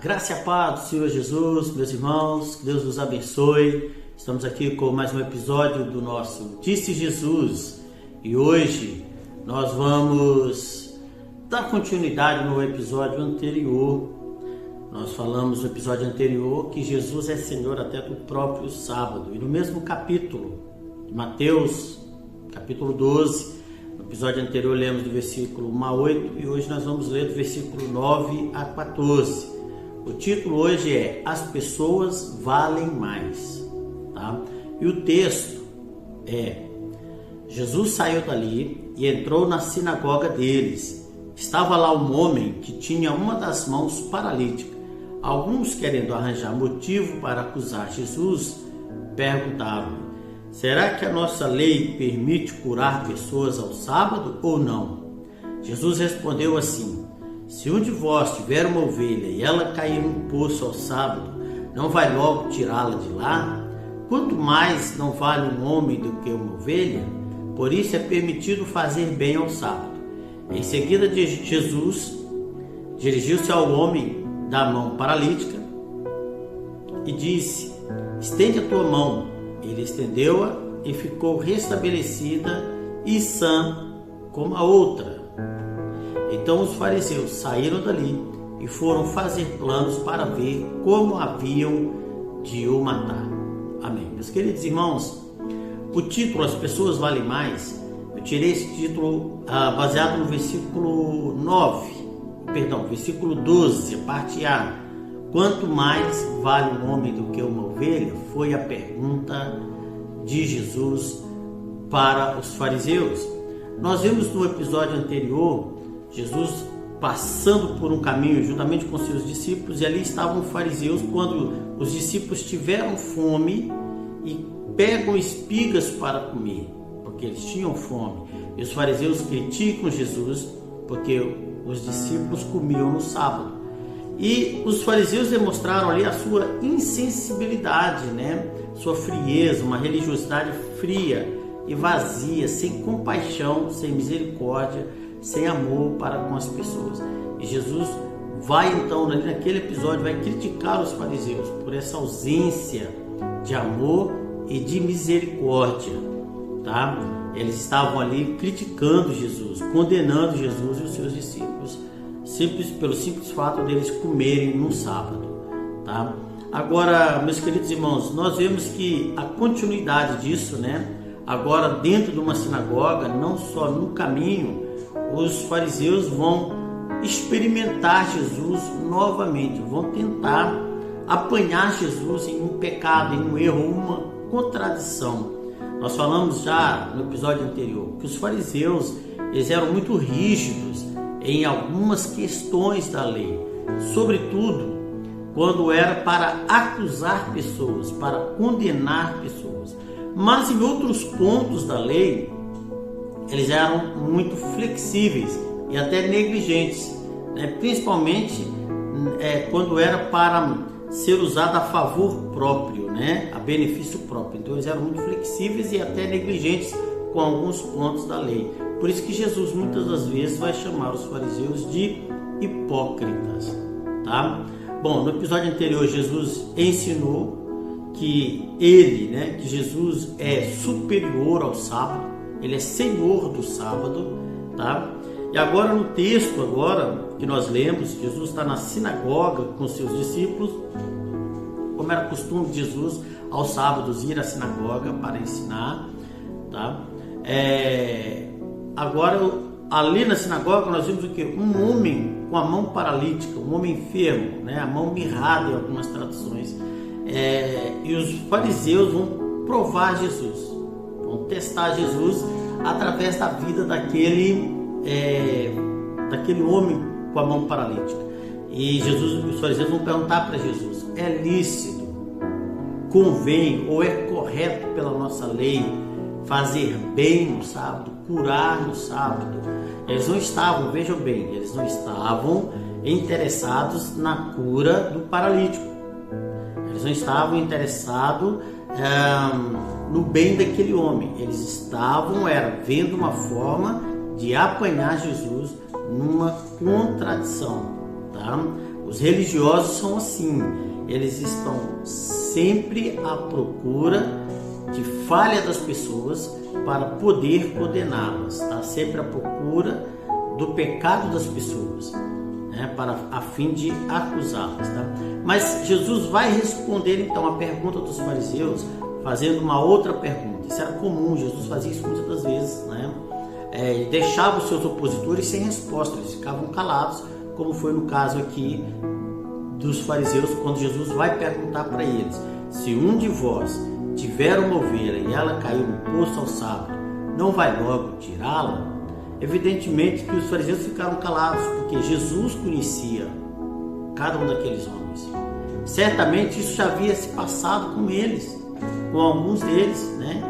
graça e a paz do Senhor Jesus, meus irmãos, que Deus nos abençoe. Estamos aqui com mais um episódio do nosso Disse Jesus e hoje nós vamos dar continuidade no episódio anterior. Nós falamos no episódio anterior que Jesus é Senhor até do próprio sábado, e no mesmo capítulo de Mateus, capítulo 12, no episódio anterior lemos do versículo 1 a 8 e hoje nós vamos ler do versículo 9 a 14. O título hoje é As Pessoas Valem Mais, tá? E o texto é: Jesus saiu dali e entrou na sinagoga deles. Estava lá um homem que tinha uma das mãos paralítica. Alguns, querendo arranjar motivo para acusar Jesus, perguntaram: será que a nossa lei permite curar pessoas ao sábado ou não? Jesus respondeu assim: se um de vós tiver uma ovelha e ela cair num poço ao sábado, não vai logo tirá-la de lá? Quanto mais não vale um homem do que uma ovelha? Por isso é permitido fazer bem ao sábado. Em seguida, Jesus dirigiu-se ao homem da mão paralítica e disse: estende a tua mão. Ele estendeu-a e ficou restabelecida e sã como a outra. Então os fariseus saíram dali e foram fazer planos para ver como haviam de o matar. Amém. Meus queridos irmãos, o título As Pessoas Valem Mais, eu tirei esse título baseado no versículo 12, parte A. Quanto mais vale um homem do que uma ovelha? Foi a pergunta de Jesus para os fariseus. Nós vimos no episódio anterior Jesus passando por um caminho juntamente com seus discípulos, e ali estavam os fariseus quando os discípulos tiveram fome e pegam espigas para comer, porque eles tinham fome. E os fariseus criticam Jesus porque os discípulos comiam no sábado. E os fariseus demonstraram ali a sua insensibilidade, sua frieza, uma religiosidade fria e vazia, sem compaixão, sem misericórdia, sem amor para com as pessoas. E Jesus vai então, naquele episódio, vai criticar os fariseus por essa ausência de amor e de misericórdia, tá? Eles estavam ali criticando Jesus, condenando Jesus e os seus discípulos, pelo simples fato deles comerem no sábado, tá? Agora, meus queridos irmãos, nós vemos que a continuidade disso, agora dentro de uma sinagoga, não só no caminho, os fariseus vão experimentar Jesus novamente, vão tentar apanhar Jesus em um pecado, em um erro, uma contradição. Nós falamos já no episódio anterior que os fariseus, eles eram muito rígidos em algumas questões da lei, sobretudo quando era para acusar pessoas, para condenar pessoas. Mas em outros pontos da lei, eles eram muito flexíveis e até negligentes, principalmente quando era para ser usado a favor próprio, a benefício próprio. Então eles eram muito flexíveis e até negligentes com alguns pontos da lei. Por isso que Jesus muitas das vezes vai chamar os fariseus de hipócritas, tá? Bom, no episódio anterior Jesus ensinou que que Jesus é superior ao sábado, ele é Senhor do sábado, tá? E agora no texto que nós lemos, Jesus está na sinagoga com seus discípulos, como era costume de Jesus aos sábados ir à sinagoga para ensinar, tá? Agora ali na sinagoga nós vimos o que? Um homem com a mão paralítica, um homem enfermo, a mão mirrada em algumas traduções, e os fariseus vão provar Jesus, vão testar Jesus através da vida daquele homem com a mão paralítica. E os fariseus vão perguntar para Jesus: é lícito, convém ou é correto pela nossa lei fazer bem no sábado, curar no sábado? Eles não estavam, vejam bem, eles não estavam interessados na cura do paralítico, eles não estavam interessados no bem daquele homem, eles estavam vendo uma forma de apanhar Jesus numa contradição, tá? Os religiosos são assim, eles estão sempre à procura de falha das pessoas para poder condená-las, tá? Sempre à procura do pecado das pessoas, né? A fim de acusá-las, tá? Mas Jesus vai responder então a pergunta dos fariseus, fazendo uma outra pergunta. Isso era comum, Jesus fazia isso muitas das vezes, né? Deixava os seus opositores sem resposta, eles ficavam calados, como foi no caso aqui dos fariseus, quando Jesus vai perguntar para eles: se um de vós tiver uma ovelha e ela caiu no poço ao sábado, não vai logo tirá-la? Evidentemente que os fariseus ficaram calados, porque Jesus conhecia cada um daqueles homens. Certamente isso já havia se passado com eles, com alguns deles, né?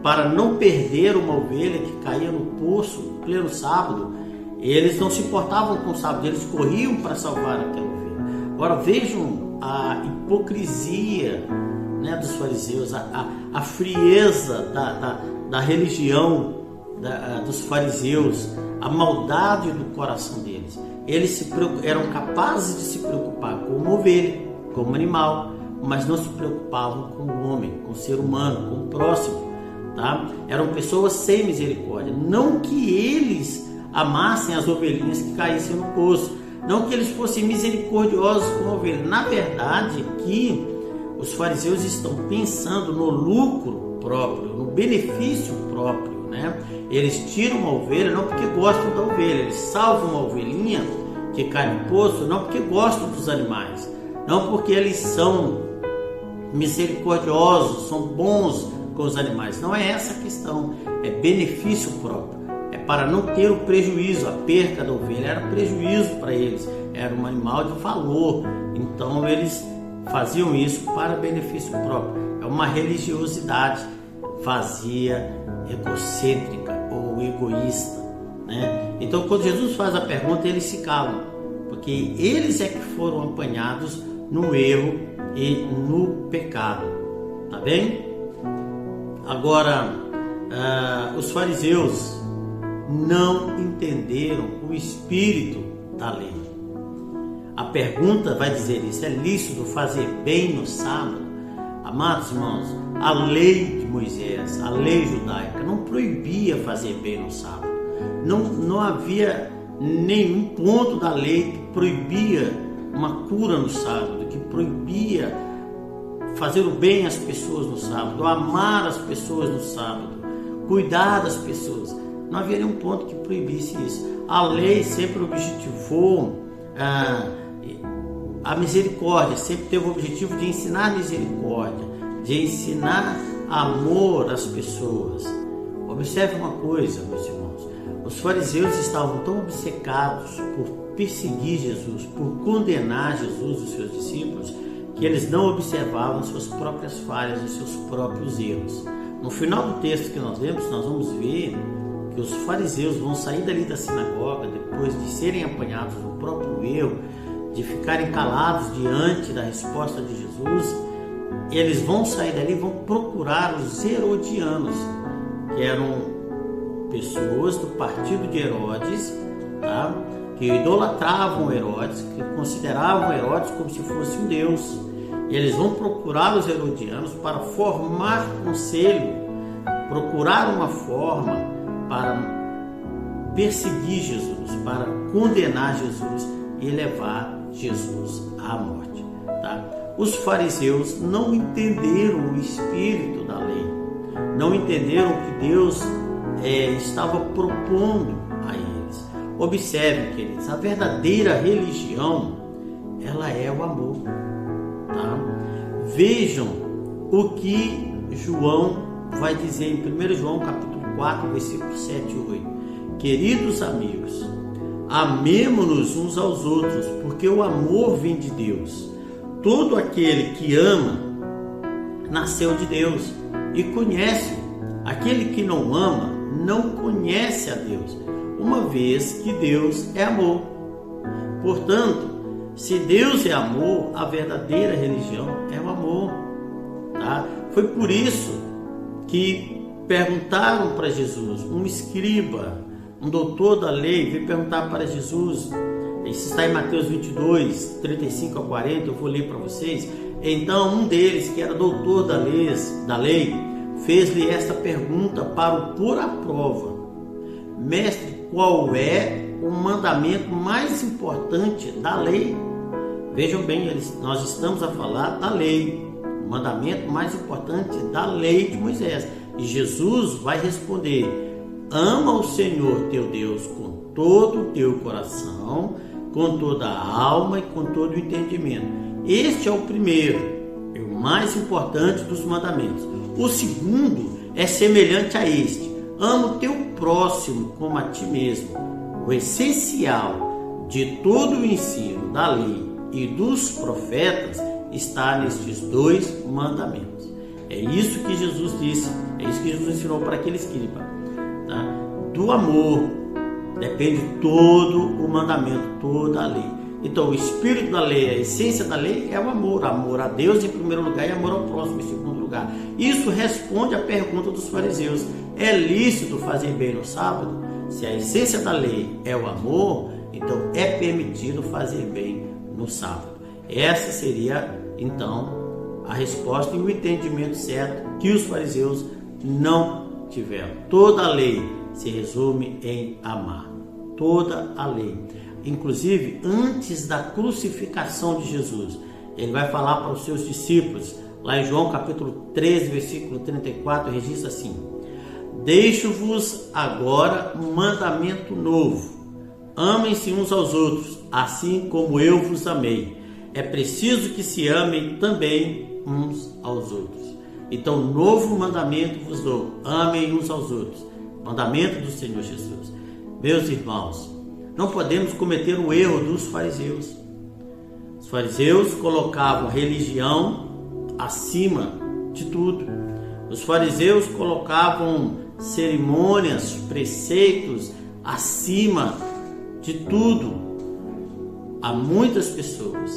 Para não perder uma ovelha que caía no poço no pleno sábado, eles não se importavam com o sábado, eles corriam para salvar aquela ovelha. Agora vejam a hipocrisia, né, dos fariseus, a frieza da religião dos fariseus, a maldade do coração deles. Eles eram capazes de se preocupar com uma ovelha, com um animal, mas não se preocupavam com o homem, com o ser humano, com o próximo, tá? Eram pessoas sem misericórdia. Não que eles amassem as ovelhinhas que caíssem no poço, não que eles fossem misericordiosos com a ovelha. Na verdade, aqui os fariseus estão pensando no lucro próprio, no benefício próprio, né? Eles tiram uma ovelha não porque gostam da ovelha, eles salvam uma ovelhinha que cai no poço não porque gostam dos animais, não porque eles são misericordiosos, são bons com os animais. Não é essa a questão, é benefício próprio. É para não ter o prejuízo, a perca da ovelha era prejuízo para eles, era um animal de valor, então eles faziam isso para benefício próprio. É uma religiosidade vazia, egocêntrica ou egoísta, né? Então quando Jesus faz a pergunta, eles se calam, porque eles é que foram apanhados no erro e no pecado, tá bem? Agora, os fariseus não entenderam o espírito da lei. A pergunta vai dizer isso: é lícito fazer bem no sábado? Amados irmãos, a lei de Moisés, a lei judaica, não proibia fazer bem no sábado. Não havia nenhum ponto da lei que proibia uma cura no sábado, que proibia fazer o bem às pessoas no sábado, amar as pessoas no sábado, cuidar das pessoas. Não havia nenhum ponto que proibisse isso. A lei sempre objetivou a misericórdia, sempre teve o objetivo de ensinar misericórdia, de ensinar amor às pessoas. Observe uma coisa, meus irmãos: os fariseus estavam tão obcecados por perseguir Jesus, por condenar Jesus e os seus discípulos, que eles não observavam suas próprias falhas e seus próprios erros. No final do texto que nós lemos, nós vamos ver que os fariseus vão sair dali da sinagoga depois de serem apanhados no próprio erro, de ficarem calados diante da resposta de Jesus. Eles vão sair dali e vão procurar os herodianos, que eram pessoas do partido de Herodes, tá? Que idolatravam Herodes, que consideravam Herodes como se fosse um deus. E eles vão procurar os herodianos para formar conselho, procurar uma forma para perseguir Jesus, para condenar Jesus e levar Jesus à morte, tá? Os fariseus não entenderam o espírito da lei, não entenderam o que Deus estava propondo a eles. Observe, queridos, a verdadeira religião, ela é o amor, tá? Vejam o que João vai dizer em 1 João capítulo 4, versículos 7 e 8. Queridos amigos, amemo-nos uns aos outros, porque o amor vem de Deus. Todo aquele que ama nasceu de Deus e conhece-o. Aquele que não ama não conhece a Deus, uma vez que Deus é amor. Portanto, se Deus é amor, a verdadeira religião é o amor, tá? Foi por isso que perguntaram para Jesus, um escriba, um doutor da lei, veio perguntar para Jesus: Isso está em Mateus 22, 35 a 40, eu vou ler para vocês. Então um deles, que era doutor da lei, fez-lhe esta pergunta para o pôr à prova: Mestre, qual é o mandamento mais importante da lei? Vejam bem, nós estamos a falar da lei, o mandamento mais importante da lei de Moisés. E Jesus vai responder: ama o Senhor teu Deus com todo o teu coração, com toda a alma e com todo o entendimento. Este é o primeiro e o mais importante dos mandamentos. O segundo é semelhante a este: ama o teu próximo como a ti mesmo. O essencial de todo o ensino da lei e dos profetas está nestes dois mandamentos. É isso que Jesus disse, é isso que Jesus ensinou para aquele escriba. Tá? Do amor depende todo o mandamento, toda a lei. Então, o espírito da lei, a essência da lei é o amor. Amor a Deus em primeiro lugar e amor ao próximo em segundo lugar. Isso responde à pergunta dos fariseus: é lícito fazer bem no sábado? Se a essência da lei é o amor, então é permitido fazer bem no sábado. Essa seria, então, a resposta e o entendimento certo que os fariseus não tiveram. Toda a lei se resume em amar. Toda a lei. Inclusive, antes da crucificação de Jesus, ele vai falar para os seus discípulos, lá em João capítulo 13, versículo 34, registra assim: deixo-vos agora um mandamento novo: amem-se uns aos outros, assim como eu vos amei. É preciso que se amem também uns aos outros. Então, novo mandamento vos dou: amem uns aos outros. Mandamento do Senhor Jesus. Meus irmãos, não podemos cometer o erro dos fariseus. Os fariseus colocavam religião acima de tudo. Os fariseus colocavam cerimônias, preceitos acima de tudo. Há muitas pessoas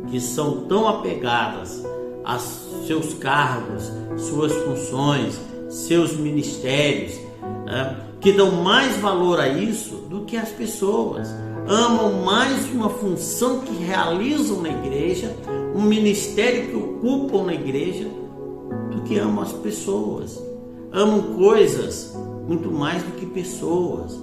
que são tão apegadas a seus cargos, suas funções, seus ministérios, que dão mais valor a isso do que as pessoas. Amam mais uma função que realizam na igreja, um ministério que ocupam na igreja, do que amam as pessoas. Amam coisas muito mais do que pessoas.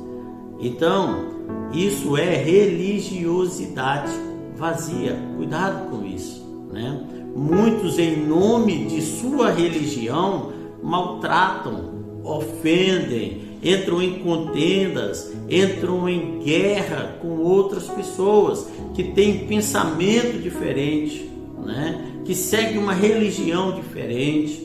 Então, isso é religiosidade vazia. Cuidado com isso, né? Muitos, em nome de sua religião, maltratam, ofendem, entram em contendas, entram em guerra com outras pessoas que têm pensamento diferente, né? Que seguem uma religião diferente.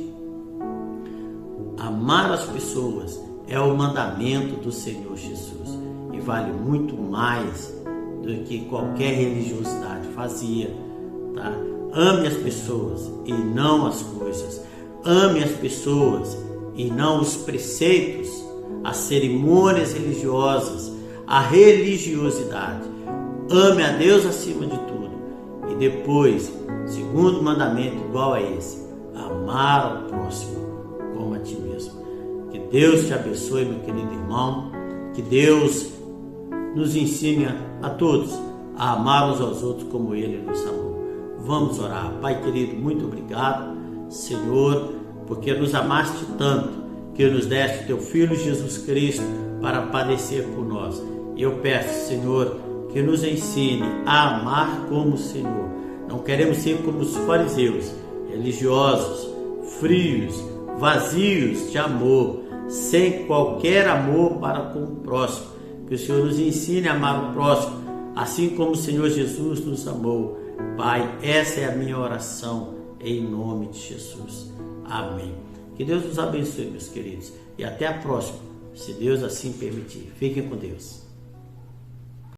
Amar as pessoas é o mandamento do Senhor Jesus e vale muito mais do que qualquer religiosidade vazia, tá? Ame as pessoas e não as coisas. Ame as pessoas e não os preceitos, as cerimônias religiosas, a religiosidade. Ame a Deus acima de tudo. E depois, segundo mandamento igual a esse: amar ao próximo como a ti mesmo. Que Deus te abençoe, meu querido irmão. Que Deus nos ensine a todos a amar uns aos outros como Ele nos amou. Vamos orar. Pai querido, muito obrigado, Senhor, porque nos amaste tanto, que nos deste teu Filho Jesus Cristo para padecer por nós. E eu peço, Senhor, que nos ensine a amar como o Senhor. Não queremos ser como os fariseus, religiosos, frios, vazios de amor, sem qualquer amor para com o próximo. Que o Senhor nos ensine a amar o próximo, assim como o Senhor Jesus nos amou. Pai, essa é a minha oração, em nome de Jesus. Amém. Que Deus nos abençoe, meus queridos, e até a próxima, se Deus assim permitir. Fiquem com Deus.